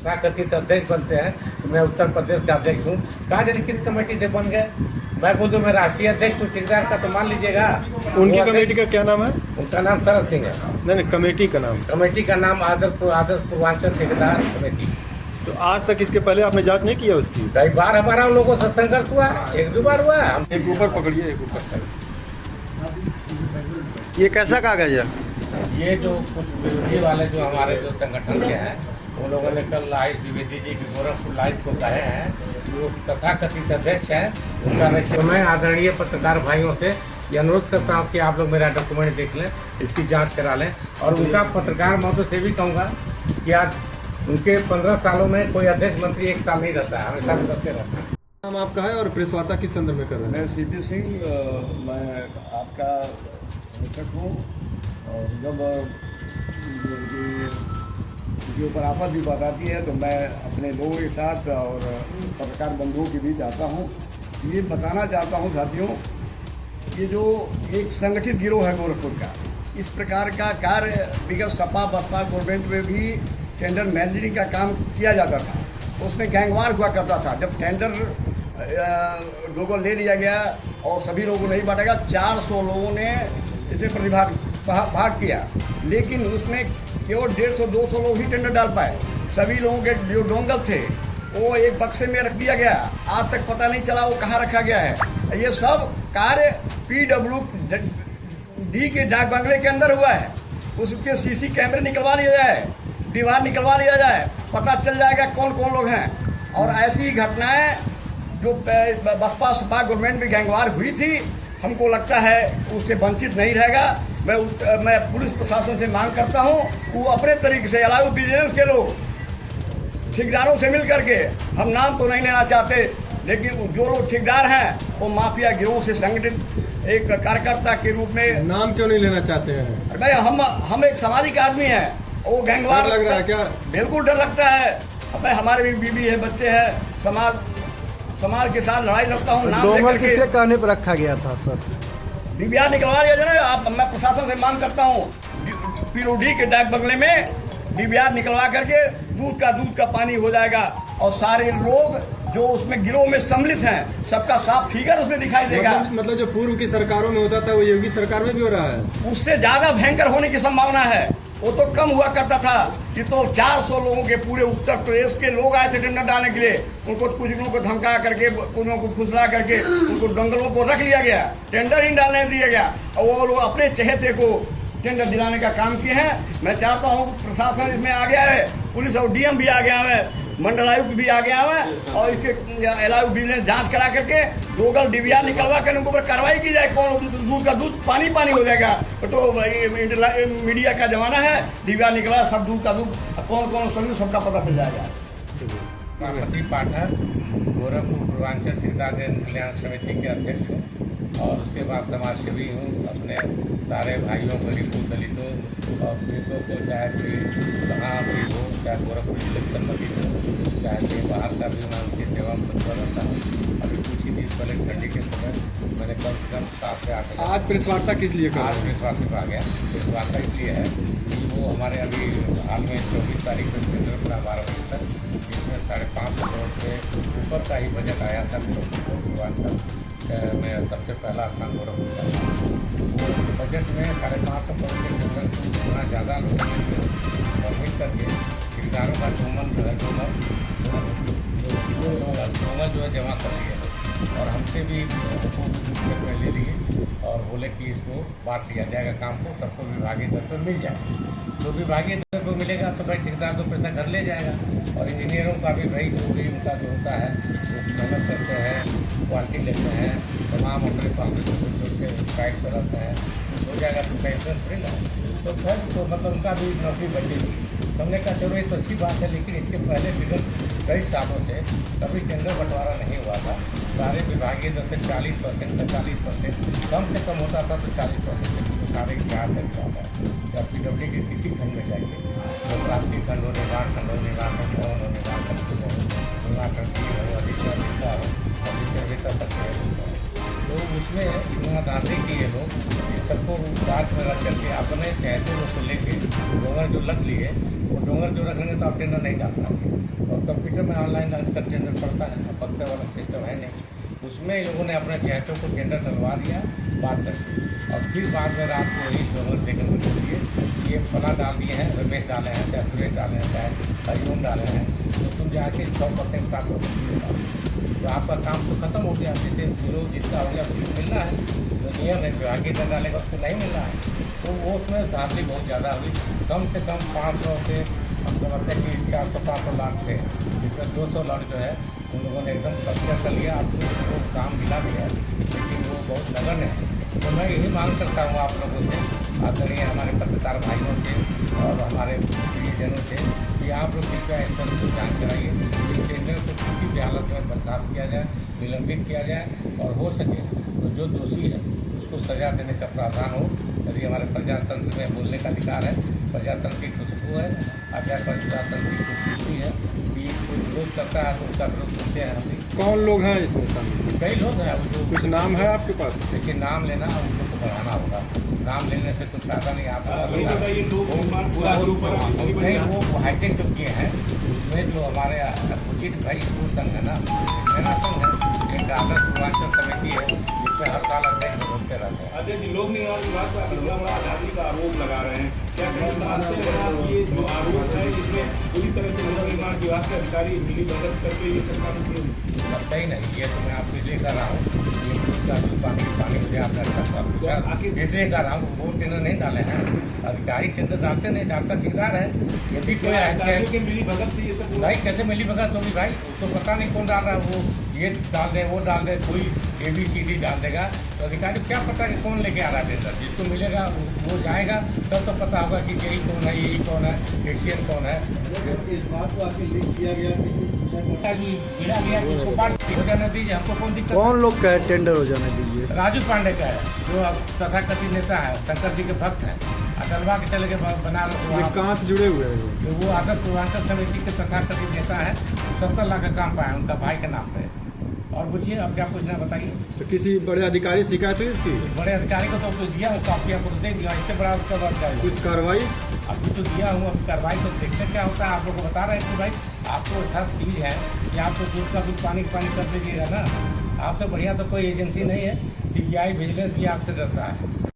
तथाकथित अध्यक्ष बनते हैं तो मैं उत्तर प्रदेश का अध्यक्ष हूँ। कहा जाने किस कमेटी से बन गए, मैं बोल दूँ मैं राष्ट्रीय अध्यक्ष हूँ ठेकेदार का, तो मान लीजिएगा। उनकी कमेटी का क्या नाम है? उनका नाम शरद सिंह है। नहीं, कमेटी का नाम? कमेटी का नाम आदर्श पूर्वांचल ठेकेदार कमेटी। तो आज तक इसके पहले आपने जांच नहीं किया उसकी? कई बार हमारा उन लोगों से संघर्ष हुआ, एक दो बार हुआ। हम एक ऊपर पकड़िए, एक ऊपर। ये कैसा कागज है? ये जो कुछ विरोधी वाले जो हमारे जो संगठन के हैं, उन लोगों ने कल लाइव द्विवेदी जी की गोरखपुर लाइव को कहे हैं, जो तथाकथित अध्यक्ष हैं उनका रजिस्टर। मैं आदरणीय पत्रकार भाइयों से ये अनुरोध करता हूँ कि आप लोग मेरा डॉक्यूमेंट देख लें, इसकी जांच करा लें। और उनका पत्रकार महोदय से भी कहूँगा कि आज उनके 15 सालों में कोई अध्यक्ष मंत्री एक साल नहीं रहता है, हमेशा बदलते रहता है। नाम आपका है और प्रेस वार्ता किस संदर्भ में कर रहे हैं? मैं सीपी सिंह, मैं आपका समर्थक हूँ। और जब उनके ऊपर आपद भी बताती है तो मैं अपने लोगों के साथ और पत्रकार बंधुओं के बीच आता हूँ। ये बताना चाहता हूँ साथियों, ये जो एक संगठित गिरोह है गोरखपुर का, इस प्रकार का कार्य विगत सपा बसपा गवर्नमेंट में भी टेंडर मैनेजरिंग का काम किया जाता था। उसमें गैंगवार हुआ करता था। जब टेंडर लोगों ले लिया गया और सभी लोगों नहीं बांटा गया, 400 लोगों ने इसे भाग किया, लेकिन उसमें केवल 150-200 लोग ही टेंडर डाल पाए। सभी लोगों के जो डोंगल थे वो एक बक्से में रख दिया गया, आज तक पता नहीं चला वो कहाँ रखा गया है। ये सब कार्य PWD के डाक बंगले के अंदर हुआ है। उसके CC कैमरे निकलवा लिया जाए, दीवार निकलवा लिया जाए, पता चल जाएगा कौन कौन लोग हैं। और ऐसी घटनाएं जो बसपा सपा गवर्नमेंट में गैंगवार हुई थी, हमको लगता है उससे वंचित नहीं रहेगा। मैं पुलिस प्रशासन से मांग करता हूं वो अपने तरीके से अलाउ बिजनेस के लोग ठेकेदारों से मिल करके, हम नाम तो नहीं लेना चाहते, लेकिन जो लोग ठेकेदार हैं वो माफिया गिरोह से संगठित एक कार्यकर्ता के रूप में। नाम क्यों नहीं लेना चाहते हैं? भाई हम एक सामाजिक आदमी हैं, वो गैंगवार लग रहा है क्या? बिल्कुल डर लगता है। अब हमारे भी बीवी है, बच्चे हैं, समाज के साथ लड़ाई लड़ता हूँ। डोंगल किसके कहने पर रखा गया था सर? DVR निकलवा दिया जाए। आप, मैं प्रशासन से मांग करता हूँ PWD के डाक बंगले में DVR निकलवा करके दूध का पानी हो जाएगा और सारे लोग जो उसमें गिरोह में सम्मिलित हैं सबका साफ फिगर उसमें दिखाई देगा। मतलब जो पूर्व की सरकारों में होता था वो योगी सरकार में भी हो रहा है? उससे ज्यादा भयंकर होने की संभावना है। वो तो कम हुआ करता था कि तो 400 लोगों के पूरे उत्तर प्रदेश के लोग आए थे टेंडर डालने के लिए। उनको कुछ लोगों को धमका करके, कुछ लोगों को फुसला करके उनको दंगलों को रख लिया गया, टेंडर ही डालने दिया गया और वो लोग अपने चहेते को टेंडर दिलाने का काम किए हैं। मैं चाहता हूँ प्रशासन इसमें आ गया है, पुलिस और DM भी आ गया है, मंडल आयुक्त भी आ गया है और इसके अलाउ विजिलेंस जांच करा करके लोकल DVR निकलवा कर उनके ऊपर कार्रवाई की जाए। कौन दूध का दूध पानी हो जाएगा। तो मीडिया का जमाना है, DVR निकला सब दूध का दूध कौन समझ सबका पता चल जाएगा। रामपति पाठक गोरखपुर पूर्वांचल ठेकेदार कल्याण समिति के अध्यक्ष हूँ और उसके बाद समाज सेवी हूँ। अपने सारे भाइयों गरीबों दलितों और पीड़ितों को चाहे कहाँ भी हो, चाहे गोरखपुर जिले के संबंधित हो, चाहे कहीं बाहर का भी मैं उनकी सेवा में तत्पर रहता हूँ। अभी कुछ ही दिन पहले ठंडी के समय मैंने कम से कम 7 से 8 आज प्रेस वार्ता किस लिए? आज प्रेस वार्ता पर आ गया। प्रेस वार्ता इसलिए है कि वो हमारे अभी हाल में 24 तारीख को टेंडर पड़ा 12 बजे तक, जिसमें 550 करोड़ से ऊपर का ही बजट आया था गोरखपुर पूर्वांचल में सबसे पहला स्थान गोरखपुर का। बजट में 550 करोड़ के टेंडर को इतना ज़्यादा मिल करके ठेकेदारों का डोंगल जो है जमा कर लिए और हमसे भी में ले लिए और बोले कि इसको बांट लिया जाएगा काम को, सबको विभागीय दर पर मिल जाए। तो विभागीय दर पर मिलेगा तो भाई ठेकेदार तो पैसा घर ले जाएगा और इंजीनियरों का भी भाई जो भी उनका जो होता है वो मेहनत करते हैं, क्वालिटी लेते हैं, तमाम अपने प्रॉफिट को छोड़ के साइड पर रहते हैं, हो जाएगा तो टेंशन फ्री ना। तो फिर तो मतलब उनका भी नौकरी बचेगी। तो हमने कहा चलो ये तो अच्छी बात है, लेकिन इसके पहले विगत कई सालों से कभी टेंडर बंटवारा नहीं हुआ था। सारे विभागीय दर से 40% 45%, कम से कम होता था तो 40% तो सारे क्या करता था। या PWD के किसी खंड में जाइए, तो प्राथमिक खंड हो, निर्माण खंड हो, निर्माण खंड भवन हो, निर्माण खंड हो, निर्माण खंड की हो, अधिक तो उसमें इतना दादे किए लोग सबको बात में रख करके अपने कहते को लेके डोंगर जो लग लिए वो डोंगर जो रखेंगे तो आप टेंडर नहीं डाल पाएंगे। और कंप्यूटर में ऑनलाइन का टेंडर पड़ता है, अब पक्का वाला सिस्टम है नहीं। उसमें इन लोगों ने अपने चहतों को टेंडर डलवा दिया बात करके, और फिर बाद में रात को यही डोंगर देखने को मिलिए ये फला डाल दिए हैं, रमेश डाले हैं, चाहे सुरेश डाले हैं, चाहे हरिओम डाले हैं, तो तुम जाके 100% 7% तो आपका काम तो खत्म हो गया। जैसे लोग जिसका हो गया उसको मिलना है, तो नियम है जो आगे न डालेगा उसको नहीं मिलना है। तो वो उसमें धांधली बहुत ज़्यादा हुई। कम से कम 500 से हम समझते हैं कि 400-500 लाख थे, जिसमें 200 लाख जो है उन लोगों ने एकदम कब्जा कर लिया। आपको वो काम मिला भी है, लेकिन वो बहुत लगन है। तो मैं यही मांग करता हूँ आप लोगों से, आदरणीय हमारे पत्रकार भाइयों से और हमारे प्रियजनों से, कि आप लोग कृपया इस पर को जाँच कराइए, इस टेंडर को किसी भी हालत में बर्खास्त किया जाए, निलंबित किया जाए, और हो सके तो जो दोषी है उसको सजा देने का प्रावधान हो। यदि हमारे प्रजातंत्र में बोलने का अधिकार है, प्रजातंत्र की खुशबू है, आचार प्रजातंत्र की खूबसूरती है कि कोई विरोध करता है तो उसका विरोध सुनते हैं हम भी। कौन लोग हैं इसमें शामिल? कई लोग हैं जो कुछ नाम है आपके पास? देखिए नाम लेना उन लोग को बढ़ाना होगा, नाम लेने से कुछ फायदा नहीं। आप नहीं, वो हाईटेक जो किए हैं उसमें जो हमारे उचित भाई स्कूल संघ है ना, मेरा संघ है, एक आदर्श पूर्वांचल समिति है, जिसमें हर साल अध्यक्ष बदलते रहते हैं। अध्यक्ष जी, लोक निर्माण विभाग पर बड़ा बड़ा आजादी का आरोप लगा रहे हैं, क्या कहीं मानते हैं आप ये जो आरोप है इसमें पूरी तरह से लोक निर्माण विभाग के अधिकारी मिली भगत करके ये सरकार लगता ही नहीं। ये तो मैं आपको इसलिए कर रहा हूँ, ये उसका जो पानी मुझे आपने इसलिए कर रहा हूँ, वो टेंडर नहीं डाले हैं, अधिकारी टेंडर डालते नहीं, डालता ठेकेदार है। यदि कोई मिली भगत से ये सब भाई कैसे मिली भगत होगी भाई, उसको पता नहीं कौन डाल रहा है, वो ये डाल दे वो डाल दे, कोई ABCD डाल देगा, तो अधिकारी क्या पता कि कौन लेके आ रहा है टेंडर। जिसको मिलेगा वो जाएगा, तब तो पता होगा कि यही कौन है, यही कौन है, एशियन कौन है। इस बात को आके लिख किया गया किसी गिरा गया किसको बात हो जाने दीजिए, हमको कौन दिक्कत। कौन लोग का है टेंडर हो जाने दीजिए? राजू पांडे का है, जो अब तथाकथित नेता है, शंकर जी के भक्त हैं, अटलवा के चले के बना ये कहाँ से जुड़े हुए हैं? वो आदर्श पूर्वांचल समिति के तथाकथित नेता है, 70 लाख का काम पाया उनका भाई के नाम पे। और पूछिए अब क्या पूछना बताइए। तो किसी बड़े अधिकारी से शिकायत हुई इसकी? बड़े अधिकारी को तो कुछ दिया हूँ, कापियाँ को दे दिया, इससे बड़ा उसका बात क्या है। कुछ कार्रवाई अभी तो दिया हूँ, अभी कार्रवाई तो देखते क्या होता है। आप लोग को बता रहे हैं कि भाई आपको हर चीज़ है कि आपको दूध का दूध पानी कर दीजिएगा ना। आपसे बढ़िया तो कोई एजेंसी नहीं है, CBI विजिलेंस भी आपसे डरता है।